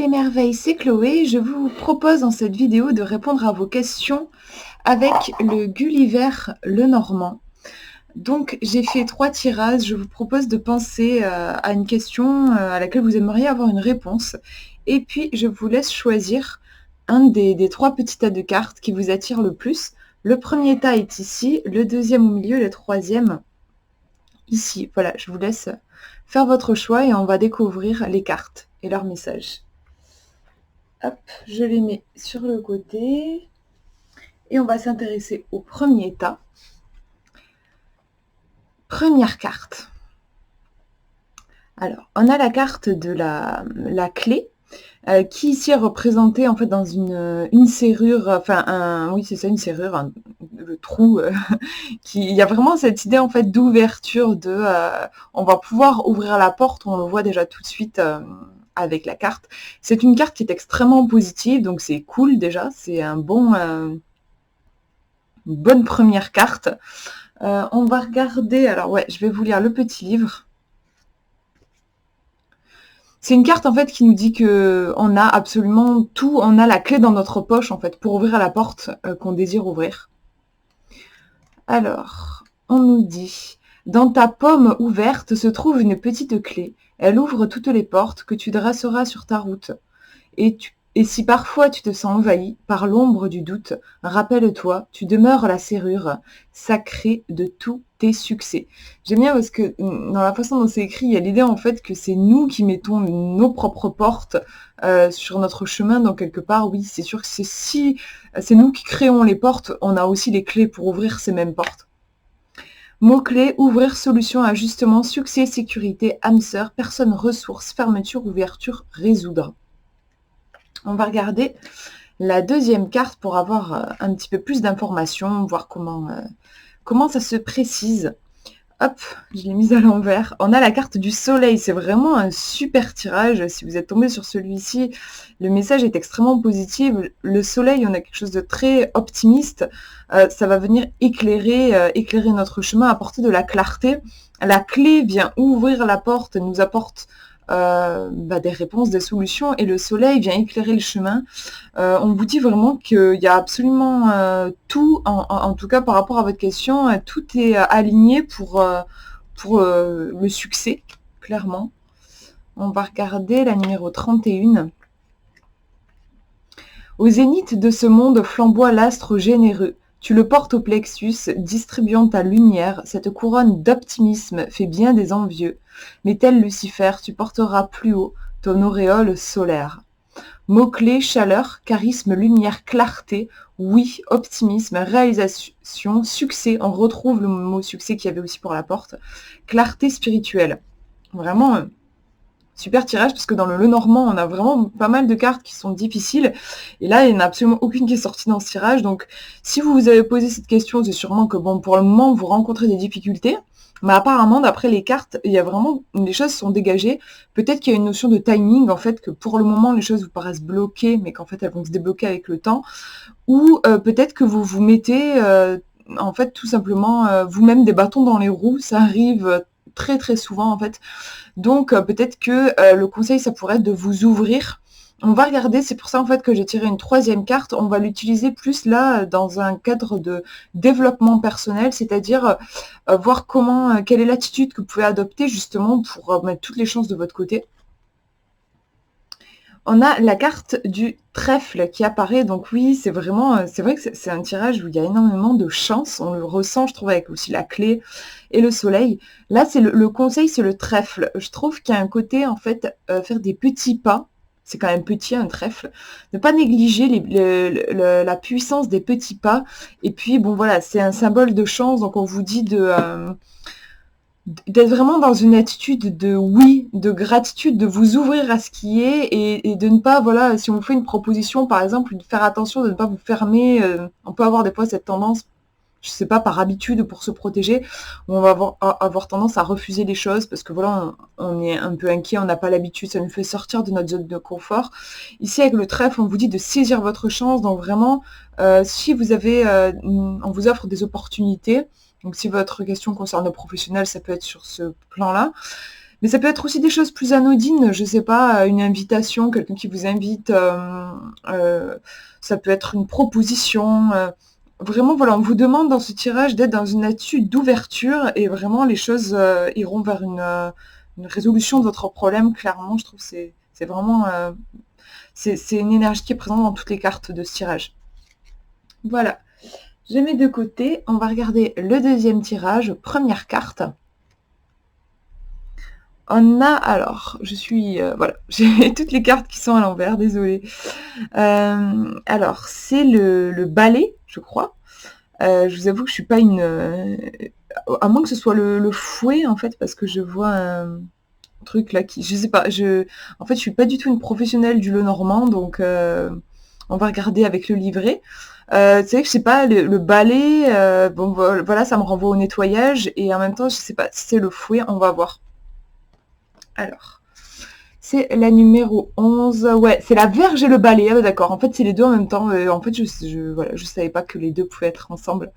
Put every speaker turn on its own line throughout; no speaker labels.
les merveilles, c'est Chloé. Je vous propose dans cette vidéo de répondre à vos questions avec le Gulliver Lenormand. Donc j'ai fait 3 tirages, je vous propose de penser à une question à laquelle vous aimeriez avoir une réponse. Et puis je vous laisse choisir un des 3 petits tas de cartes qui vous attire le plus. Le premier tas est ici, le deuxième au milieu, le troisième ici. Voilà, je vous laisse faire votre choix et on va découvrir les cartes et leurs messages. Hop, je les mets sur le côté. Et on va s'intéresser au premier tas. Première carte. Alors, on a la carte de la clé, qui ici est représentée en fait dans une serrure, oui c'est ça, une serrure, le trou, il y a vraiment cette idée en fait d'ouverture, on va pouvoir ouvrir la porte, on le voit déjà tout de suite avec la carte. C'est une carte qui est extrêmement positive, donc c'est cool déjà, c'est une bonne première carte. On va regarder, alors ouais, je vais vous lire le petit livre. C'est une carte en fait qui nous dit que on a absolument tout, on a la clé dans notre poche en fait pour ouvrir la porte qu'on désire ouvrir. Alors, on nous dit, dans ta paume ouverte se trouve une petite clé. Elle ouvre toutes les portes que tu dresseras sur ta route. Et si parfois tu te sens envahi par l'ombre du doute, rappelle-toi, tu demeures la serrure sacrée de tous tes succès. J'aime bien parce que dans la façon dont c'est écrit, il y a l'idée en fait que c'est nous qui mettons nos propres portes sur notre chemin. Donc quelque part, oui, c'est sûr que si c'est nous qui créons les portes, on a aussi les clés pour ouvrir ces mêmes portes. Mots-clés, ouvrir, solution, ajustement, succès, sécurité, âme sœur, personne, ressources, fermeture, ouverture, résoudre. On va regarder la deuxième carte pour avoir un petit peu plus d'informations, voir comment ça se précise. Hop, je l'ai mise à l'envers. On a la carte du soleil, c'est vraiment un super tirage. Si vous êtes tombé sur celui-ci, le message est extrêmement positif. Le soleil, on a quelque chose de très optimiste. Ça va venir éclairer notre chemin, apporter de la clarté. La clé vient ouvrir la porte, nous apporte des réponses, des solutions, et le soleil vient éclairer le chemin. On vous dit vraiment qu'il y a absolument tout, en tout cas par rapport à votre question, tout est aligné pour le succès, clairement. On va regarder la numéro 31. Au zénith de ce monde flamboie l'astre généreux. Tu le portes au plexus, distribuant ta lumière, cette couronne d'optimisme fait bien des envieux. Mais tel Lucifer, tu porteras plus haut ton auréole solaire. Mots-clés, chaleur, charisme, lumière, clarté, oui, optimisme, réalisation, succès, on retrouve le mot succès qu'il y avait aussi pour la porte, clarté spirituelle. Vraiment, super tirage, parce que dans le Lenormand, on a vraiment pas mal de cartes qui sont difficiles. Et là, il n'y en a absolument aucune qui est sortie dans ce tirage. Donc, si vous vous avez posé cette question, c'est sûrement que, bon, pour le moment, vous rencontrez des difficultés. Mais apparemment, d'après les cartes, il y a vraiment, les choses sont dégagées. Peut-être qu'il y a une notion de timing, en fait, que pour le moment, les choses vous paraissent bloquées, mais qu'en fait, elles vont se débloquer avec le temps. Ou peut-être que vous vous mettez, en fait, tout simplement, vous-même des bâtons dans les roues. Ça arrive très, très souvent, en fait. Donc peut-être que le conseil, ça pourrait être de vous ouvrir. On va regarder, c'est pour ça en fait que j'ai tiré une troisième carte. On va l'utiliser plus là dans un cadre de développement personnel, c'est-à-dire voir quelle est l'attitude que vous pouvez adopter justement pour mettre toutes les chances de votre côté. On a la carte du trèfle qui apparaît, donc oui, c'est vrai que c'est un tirage où il y a énormément de chance, on le ressent, je trouve, avec aussi la clé et le soleil. Là, c'est le conseil, c'est le trèfle. Je trouve qu'il y a un côté, en fait, faire des petits pas, c'est quand même petit, un trèfle, ne pas négliger la puissance des petits pas, et puis, bon, voilà, c'est un symbole de chance, donc on vous dit d'être vraiment dans une attitude de oui, de gratitude, de vous ouvrir à ce qui est et de ne pas, voilà, si on vous fait une proposition, par exemple, de faire attention de ne pas vous fermer. On peut avoir des fois cette tendance, je sais pas, par habitude pour se protéger, où on va avoir tendance à refuser les choses parce que voilà, on est un peu inquiet, on n'a pas l'habitude, ça nous fait sortir de notre zone de confort. Ici, avec le trèfle, on vous dit de saisir votre chance, donc vraiment, si vous avez, on vous offre des opportunités. Donc si votre question concerne le professionnel, ça peut être sur ce plan-là. Mais ça peut être aussi des choses plus anodines, je sais pas, une invitation, quelqu'un qui vous invite, ça peut être une proposition, vraiment voilà, on vous demande dans ce tirage d'être dans une attitude d'ouverture et vraiment les choses, iront vers une résolution de votre problème clairement. Je trouve que c'est vraiment, c'est une énergie qui est présente dans toutes les cartes de ce tirage. Voilà, je mets de côté, on va regarder le deuxième tirage, première carte. On a alors, voilà, j'ai toutes les cartes qui sont à l'envers, désolée. Alors, c'est le balai, je crois. Je vous avoue que je suis pas une... à moins que ce soit le fouet, en fait, parce que je vois un truc là qui... Je sais pas, en fait, je suis pas du tout une professionnelle du Lenormand, donc on va regarder avec le livret. C'est vrai que je sais pas, le balai, bon voilà, ça me renvoie au nettoyage, et en même temps, je sais pas si c'est le fouet, on va voir. Alors, c'est la numéro 11. Ouais, c'est la verge et le balai. Ah, bah, d'accord. En fait, c'est les deux en même temps. En fait, voilà, je savais pas que les deux pouvaient être ensemble.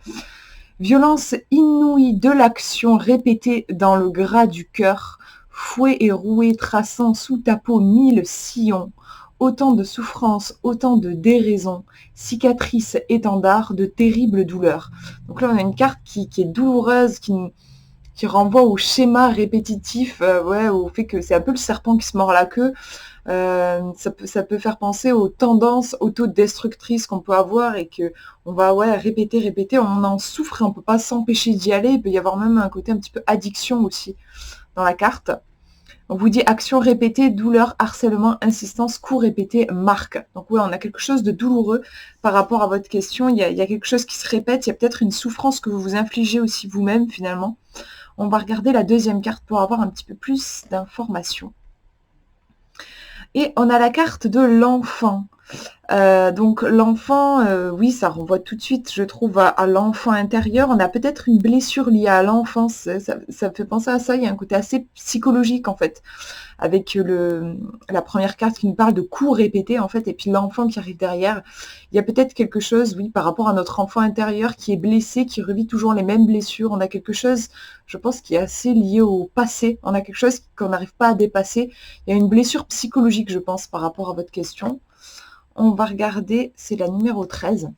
Violence inouïe de l'action répétée dans le gras du cœur. Fouet et roué traçant sous ta peau 1000 sillons. Autant de souffrances, autant de déraisons. Cicatrices, étendards, de terribles douleurs. Donc là, on a une carte qui est douloureuse, qui renvoie au schéma répétitif, ouais, au fait que c'est un peu le serpent qui se mord la queue. Ça peut faire penser aux tendances autodestructrices qu'on peut avoir et que on va répéter, on en souffre et on peut pas s'empêcher d'y aller. Il peut y avoir même un côté un petit peu addiction aussi dans la carte. On vous dit action répétée, douleur, harcèlement, insistance, coup répété, marque. Donc ouais, on a quelque chose de douloureux par rapport à votre question. Il y a quelque chose qui se répète, il y a peut-être une souffrance que vous vous infligez aussi vous-même finalement. On va regarder la deuxième carte pour avoir un petit peu plus d'informations. Et on a la carte de l'enfant. Donc l'enfant, oui, ça renvoie tout de suite, je trouve, à l'enfant intérieur. On a peut-être une blessure liée à l'enfance. Ça me fait penser à ça. Il y a un côté assez psychologique, en fait, avec la première carte qui nous parle de coups répétés, en fait, et puis l'enfant qui arrive derrière. Il y a peut-être quelque chose, oui, par rapport à notre enfant intérieur qui est blessé, qui revit toujours les mêmes blessures. On a quelque chose, je pense, qui est assez lié au passé. On a quelque chose qu'on n'arrive pas à dépasser. Il y a une blessure psychologique, je pense, par rapport à votre question. On va regarder, c'est la numéro 13.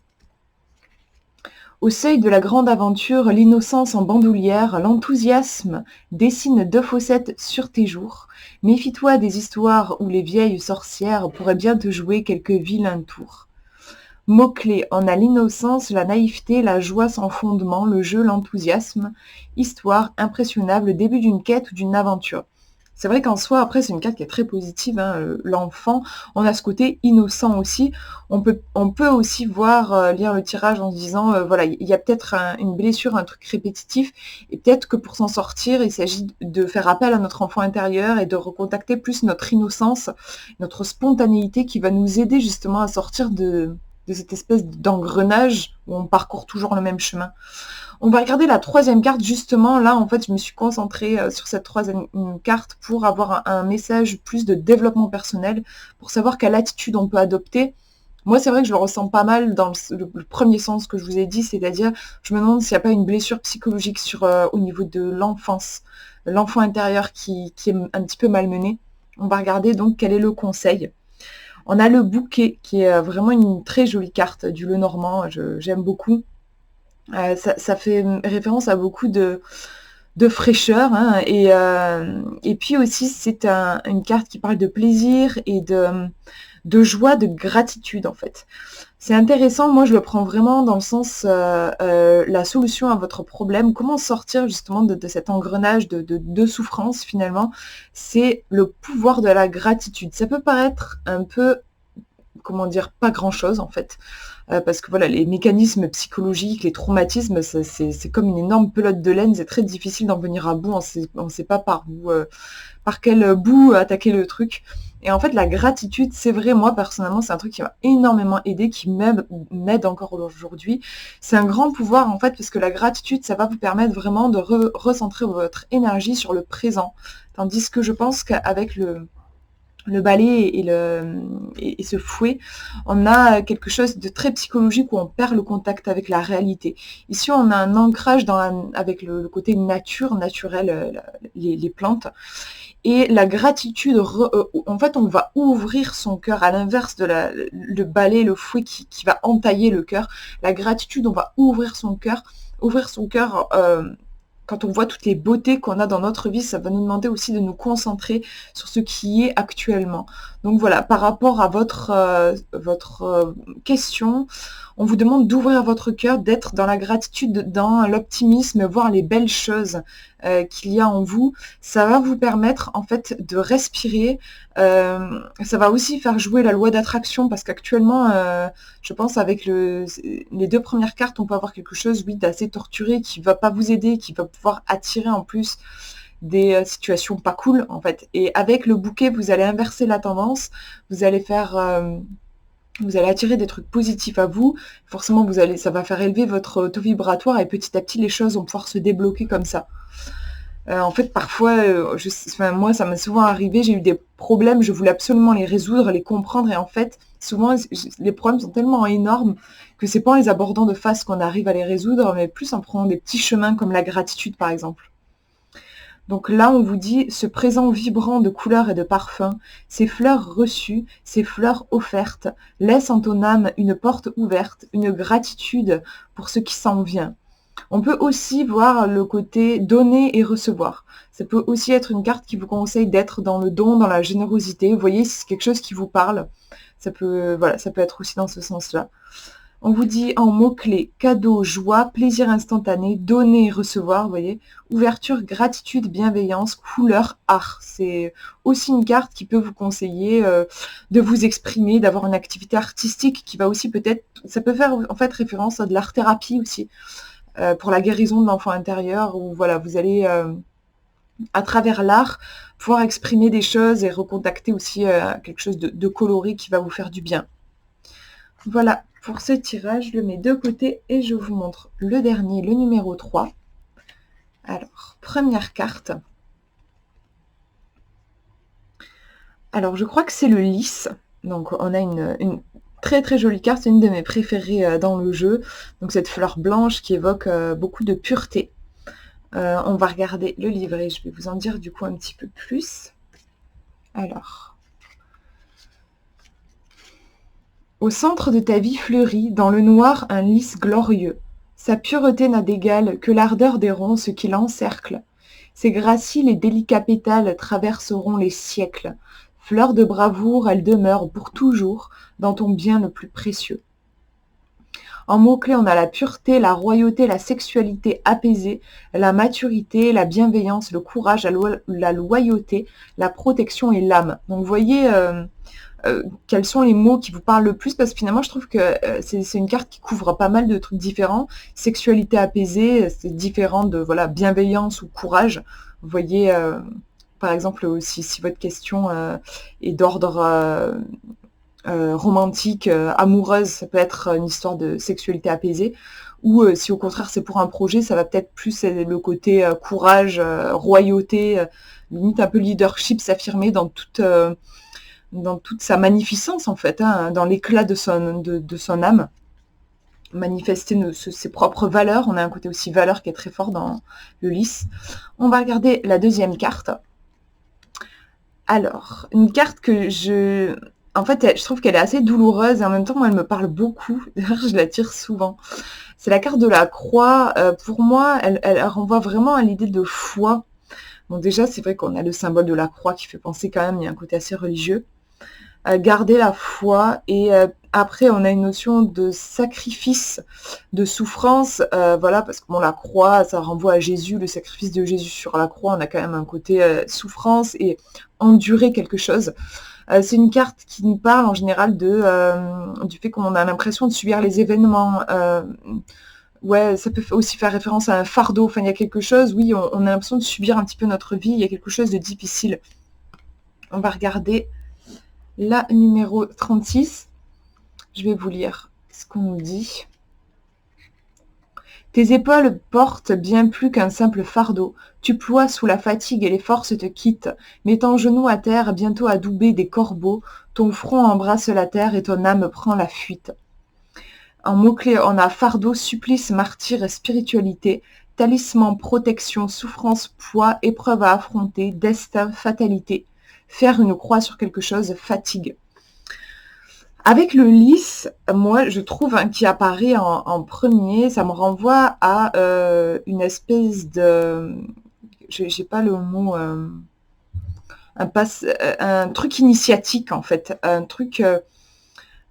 Au seuil de la grande aventure, l'innocence en bandoulière, l'enthousiasme dessine 2 fossettes sur tes jours. Méfie-toi des histoires où les vieilles sorcières pourraient bien te jouer quelques vilains tours. Mots-clés, on a l'innocence, la naïveté, la joie sans fondement, le jeu, l'enthousiasme. Histoire, impressionnable, début d'une quête ou d'une aventure. C'est vrai qu'en soi, après, c'est une carte qui est très positive, hein, l'enfant. On a ce côté innocent aussi. On peut aussi voir, lire le tirage en se disant, voilà, il y a peut-être une blessure, un truc répétitif, et peut-être que pour s'en sortir, il s'agit de faire appel à notre enfant intérieur et de recontacter plus notre innocence, notre spontanéité qui va nous aider justement à sortir de cette espèce d'engrenage où on parcourt toujours le même chemin. On va regarder la troisième carte, justement. Là, en fait, je me suis concentrée sur cette troisième carte pour avoir un message plus de développement personnel, pour savoir quelle attitude on peut adopter. Moi, c'est vrai que je le ressens pas mal dans le premier sens que je vous ai dit, c'est-à-dire, je me demande s'il n'y a pas une blessure psychologique au niveau de l'enfance, l'enfant intérieur qui est un petit peu malmené. On va regarder donc quel est le conseil. On a le bouquet, qui est vraiment une très jolie carte du Lenormand, j'aime beaucoup. Ça fait référence à beaucoup de fraîcheur, hein, et puis aussi c'est une carte qui parle de plaisir et de joie, de gratitude en fait. C'est intéressant, moi je le prends vraiment dans le sens la solution à votre problème, comment sortir justement de cet engrenage de souffrance finalement, c'est le pouvoir de la gratitude. Ça peut paraître un peu, comment dire, pas grand-chose en fait. Parce que voilà, les mécanismes psychologiques, les traumatismes, c'est comme une énorme pelote de laine, c'est très difficile d'en venir à bout, on ne sait pas par quel bout attaquer le truc. Et en fait, la gratitude, c'est vrai, moi personnellement, c'est un truc qui m'a énormément aidé, qui m'aide encore aujourd'hui. C'est un grand pouvoir en fait, parce que la gratitude, ça va vous permettre vraiment de recentrer votre énergie sur le présent. Tandis que je pense qu'avec le balai et ce fouet, on a quelque chose de très psychologique où on perd le contact avec la réalité. Ici, on a un ancrage avec le côté nature, naturel, les plantes. Et la gratitude, en fait, on va ouvrir son cœur, à l'inverse de le balai, le fouet qui va entailler le cœur. La gratitude, on va ouvrir son cœur. Ouvrir son cœur, quand on voit toutes les beautés qu'on a dans notre vie, ça va nous demander aussi de nous concentrer sur ce qui est actuellement. Donc voilà, par rapport à votre question, on vous demande d'ouvrir votre cœur, d'être dans la gratitude, dans l'optimisme, voir les belles choses qu'il y a en vous. Ça va vous permettre en fait de respirer. Ça va aussi faire jouer la loi d'attraction parce qu'actuellement, je pense avec les 2 premières cartes, on peut avoir quelque chose, oui, d'assez torturé qui va pas vous aider, qui va pouvoir attirer en plus des situations pas cool en fait. Et avec le bouquet, vous allez inverser la tendance, vous allez attirer des trucs positifs à vous. Forcément, ça va faire élever votre taux vibratoire et petit à petit, les choses vont pouvoir se débloquer comme ça. En fait, parfois, moi, ça m'est souvent arrivé, j'ai eu des problèmes, je voulais absolument les résoudre, les comprendre, et en fait, souvent, les problèmes sont tellement énormes que c'est pas en les abordant de face qu'on arrive à les résoudre, mais plus en prenant des petits chemins comme la gratitude, par exemple. Donc là, on vous dit, ce présent vibrant de couleurs et de parfums, ces fleurs reçues, ces fleurs offertes, laisse en ton âme une porte ouverte, une gratitude pour ce qui s'en vient. On peut aussi voir le côté donner et recevoir. Ça peut aussi être une carte qui vous conseille d'être dans le don, dans la générosité. Vous voyez, si c'est quelque chose qui vous parle, ça peut être aussi dans ce sens-là. On vous dit en mots-clés, cadeau, joie, plaisir instantané, donner et recevoir, vous voyez, ouverture, gratitude, bienveillance, couleur, art. C'est aussi une carte qui peut vous conseiller de vous exprimer, d'avoir une activité artistique qui va aussi peut-être, ça peut faire en fait référence à de l'art-thérapie aussi, pour la guérison de l'enfant intérieur, où voilà, vous allez, à travers l'art, pouvoir exprimer des choses et recontacter aussi quelque chose de coloré qui va vous faire du bien. Voilà, pour ce tirage, je le mets de côté et je vous montre le dernier, le numéro 3. Alors, première carte. Alors, je crois que c'est le lys. Donc, on a une très très jolie carte, c'est une de mes préférées dans le jeu. Donc, cette fleur blanche qui évoque beaucoup de pureté. On va regarder le livret, je vais vous en dire du coup un petit peu plus. Alors... Au centre de ta vie fleurit, dans le noir, un lys glorieux. Sa pureté n'a d'égal que l'ardeur des ronces qui l'encerclent. Ses graciles et délicats pétales traverseront les siècles. Fleur de bravoure, elle demeure pour toujours dans ton bien le plus précieux. En mots-clés, on a la pureté, la royauté, la sexualité apaisée, la maturité, la bienveillance, le courage, la loyauté, la protection et l'âme. Donc vous voyez... quels sont les mots qui vous parlent le plus, parce que finalement je trouve que c'est une carte qui couvre pas mal de trucs différents. Sexualité apaisée, c'est différent de voilà, bienveillance ou courage. Vous voyez, par exemple, aussi si votre question est d'ordre romantique, amoureuse, ça peut être une histoire de sexualité apaisée. Ou si au contraire c'est pour un projet, ça va peut-être plus être le côté courage, royauté, limite un peu leadership, s'affirmer dans toute sa magnificence en fait, hein, dans l'éclat de son âme, manifester ses propres valeurs. On a un côté aussi valeur qui est très fort dans le lys. On va regarder la deuxième carte. Alors, une carte que je trouve qu'elle est assez douloureuse et en même temps, moi, elle me parle beaucoup. D'ailleurs, je la tire souvent. C'est la carte de la croix. Pour moi, elle renvoie vraiment à l'idée de foi. Donc déjà, c'est vrai qu'on a le symbole de la croix qui fait penser quand même, il y a un côté assez religieux. Garder la foi et après on a une notion de sacrifice, de souffrance, voilà, parce que bon, la croix ça renvoie à Jésus, le sacrifice de Jésus sur la croix, on a quand même un côté souffrance et endurer quelque chose. C'est une carte qui nous parle en général du fait qu'on a l'impression de subir les événements. Ouais, ça peut aussi faire référence à un fardeau, enfin il y a quelque chose, oui, on a l'impression de subir un petit peu notre vie, il y a quelque chose de difficile. On va regarder la numéro 36, je vais vous lire ce qu'on nous dit. Tes épaules portent bien plus qu'un simple fardeau. Tu ploies sous la fatigue et les forces te quittent. Mets ton genou à terre, bientôt adoubé des corbeaux. Ton front embrasse la terre et ton âme prend la fuite. En mots-clés, on a fardeau, supplice, martyr et spiritualité. talisman, protection, souffrance, poids, épreuve à affronter, destin, fatalité. Faire une croix sur quelque chose, fatigue. Avec le lys, moi, je trouve qui apparaît en premier, ça me renvoie à une espèce de... J'ai pas le mot... un truc initiatique, en fait. Un truc...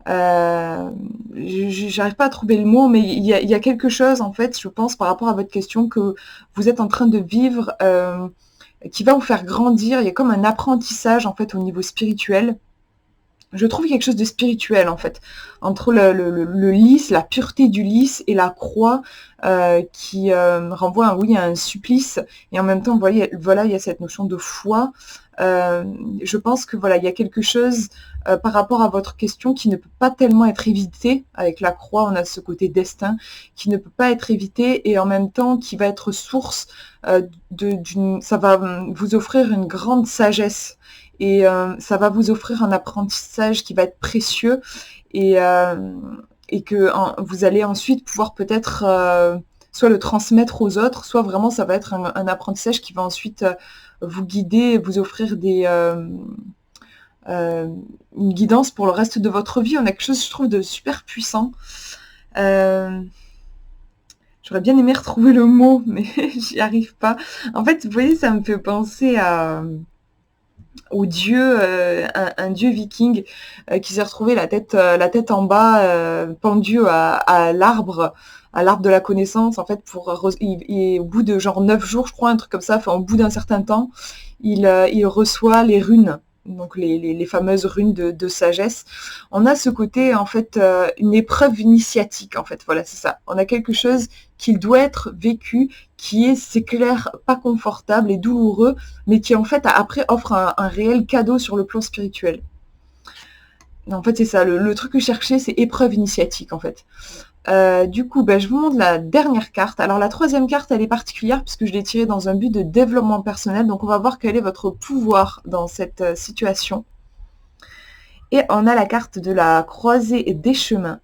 j'arrive pas à trouver le mot, mais il y a quelque chose, en fait, je pense, par rapport à votre question, que vous êtes en train de vivre, qui va vous faire grandir. Il y a comme un apprentissage, en fait, au niveau spirituel. Je trouve quelque chose de spirituel, en fait, entre le lys, la pureté du lys et la croix, qui renvoie, oui, à un supplice. Et en même temps, voilà, il y a cette notion de foi. Je pense que voilà, il y a quelque chose par rapport à votre question qui ne peut pas tellement être évité. Avec la croix, on a ce côté destin qui ne peut pas être évité et en même temps qui va être source ça va vous offrir une grande sagesse et ça va vous offrir un apprentissage qui va être précieux et que vous allez ensuite pouvoir peut-être soit le transmettre aux autres, soit vraiment ça va être un apprentissage qui va ensuite vous guider, vous offrir une guidance pour le reste de votre vie. On a quelque chose, je trouve, de super puissant. J'aurais bien aimé retrouver le mot, mais j'y arrive pas. En fait, vous voyez, ça me fait penser au dieu, un dieu viking qui s'est retrouvé la tête en bas, pendu à l'arbre de la connaissance, en fait, au bout de genre 9 jours, je crois, un truc comme ça, enfin, au bout d'un certain temps, il reçoit les runes, donc les fameuses runes de sagesse. On a ce côté, en fait, une épreuve initiatique, en fait, voilà, c'est ça. On a quelque chose qui doit être vécu, qui est, c'est clair, pas confortable et douloureux, mais qui, en fait, après, offre un réel cadeau sur le plan spirituel. En fait, c'est ça, le truc que je cherchais, c'est épreuve initiatique, en fait. Du coup, je vous montre la dernière carte. Alors la troisième carte, elle est particulière puisque je l'ai tirée dans un but de développement personnel. Donc on va voir quel est votre pouvoir dans cette situation. Et on a la carte de la croisée des chemins.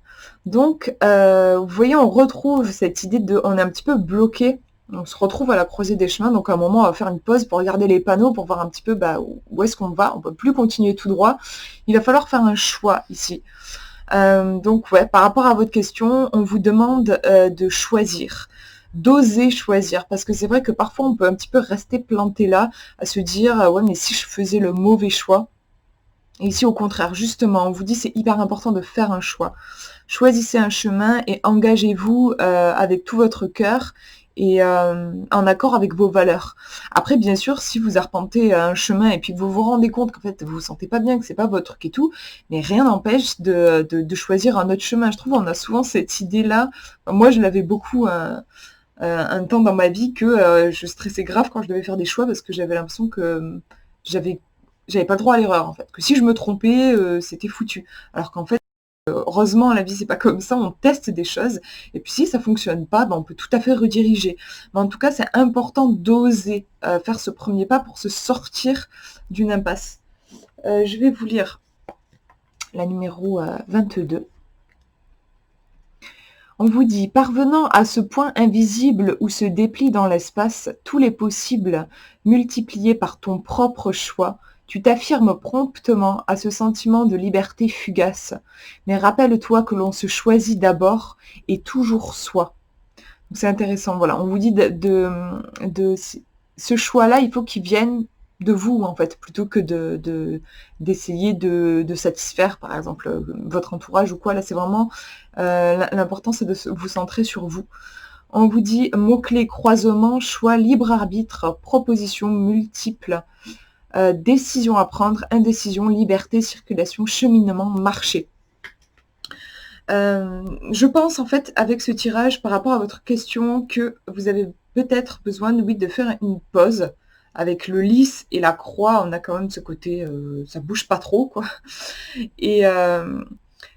Donc, vous voyez, on retrouve cette idée de... On est un petit peu bloqué. On se retrouve à la croisée des chemins. Donc à un moment, on va faire une pause pour regarder les panneaux, pour voir un petit peu où est-ce qu'on va. On ne peut plus continuer tout droit. Il va falloir faire un choix ici. Donc ouais, par rapport à votre question, on vous demande de choisir, d'oser choisir, parce que c'est vrai que parfois on peut un petit peu rester planté là, à se dire ouais mais si je faisais le mauvais choix, et ici au contraire, justement, on vous dit c'est hyper important de faire un choix. Choisissez un chemin et engagez-vous avec tout votre cœur et en accord avec vos valeurs. Après, bien sûr, si vous arpentez un chemin et puis que vous vous rendez compte qu'en fait vous vous sentez pas bien, que c'est pas votre truc et tout, mais rien n'empêche de choisir un autre chemin. Je trouve on a souvent cette idée-là. Moi, je l'avais beaucoup un temps dans ma vie que je stressais grave quand je devais faire des choix parce que j'avais l'impression que j'avais pas le droit à l'erreur en fait. Que si je me trompais, c'était foutu. Alors qu'en fait, heureusement, la vie, c'est pas comme ça, on teste des choses, et puis si ça fonctionne pas, on peut tout à fait rediriger. Mais en tout cas, c'est important d'oser faire ce premier pas pour se sortir d'une impasse. Je vais vous lire la numéro 22. On vous dit, parvenant à ce point invisible où se déplient dans l'espace tous les possibles multipliés par ton propre choix, tu t'affirmes promptement à ce sentiment de liberté fugace. Mais rappelle-toi que l'on se choisit d'abord et toujours soi. Donc c'est intéressant, voilà. On vous dit ce choix-là, il faut qu'il vienne de vous, en fait, plutôt que d'essayer de satisfaire, par exemple, votre entourage ou quoi. Là, c'est vraiment... l'important, c'est de vous centrer sur vous. On vous dit mots-clés, croisement, choix, libre arbitre, propositions multiples, décision à prendre, indécision, liberté, circulation, cheminement, marché. Je pense en fait avec ce tirage par rapport à votre question que vous avez peut-être besoin de faire une pause. Avec le lys et la croix, on a quand même ce côté, ça bouge pas trop quoi. Et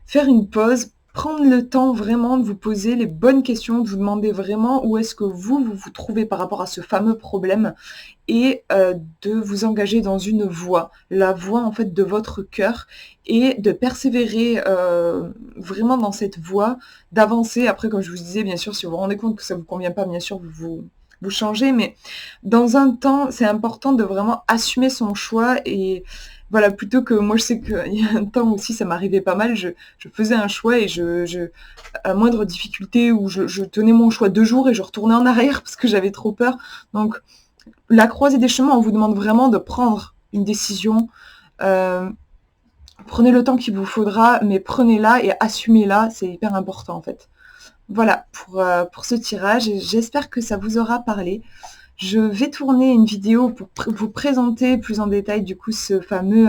faire une pause, prendre le temps vraiment de vous poser les bonnes questions, de vous demander vraiment où est-ce que vous trouvez par rapport à ce fameux problème et de vous engager dans une voie, la voie en fait de votre cœur et de persévérer vraiment dans cette voie, d'avancer. Après, comme je vous disais, bien sûr, si vous vous rendez compte que ça ne vous convient pas, bien sûr, vous vous changez, mais dans un temps, c'est important de vraiment assumer son choix et voilà, plutôt que moi je sais qu'il y a un temps aussi ça m'arrivait pas mal, je faisais un choix et à moindre difficulté où je tenais mon choix 2 jours et je retournais en arrière parce que j'avais trop peur. Donc la croisée des chemins, on vous demande vraiment de prendre une décision. Euh, Prenez le temps qu'il vous faudra, mais prenez-la et assumez-la, c'est hyper important en fait. Voilà pour ce tirage, j'espère que ça vous aura parlé. Je vais tourner une vidéo pour vous présenter plus en détail du coup ce fameux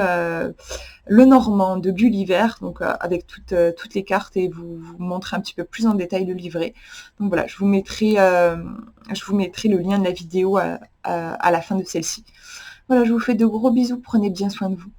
Le Normand de Gulliver, donc avec toutes les cartes et vous montrer un petit peu plus en détail le livret. Donc voilà, je vous mettrai le lien de la vidéo à la fin de celle-ci. Voilà, je vous fais de gros bisous, prenez bien soin de vous.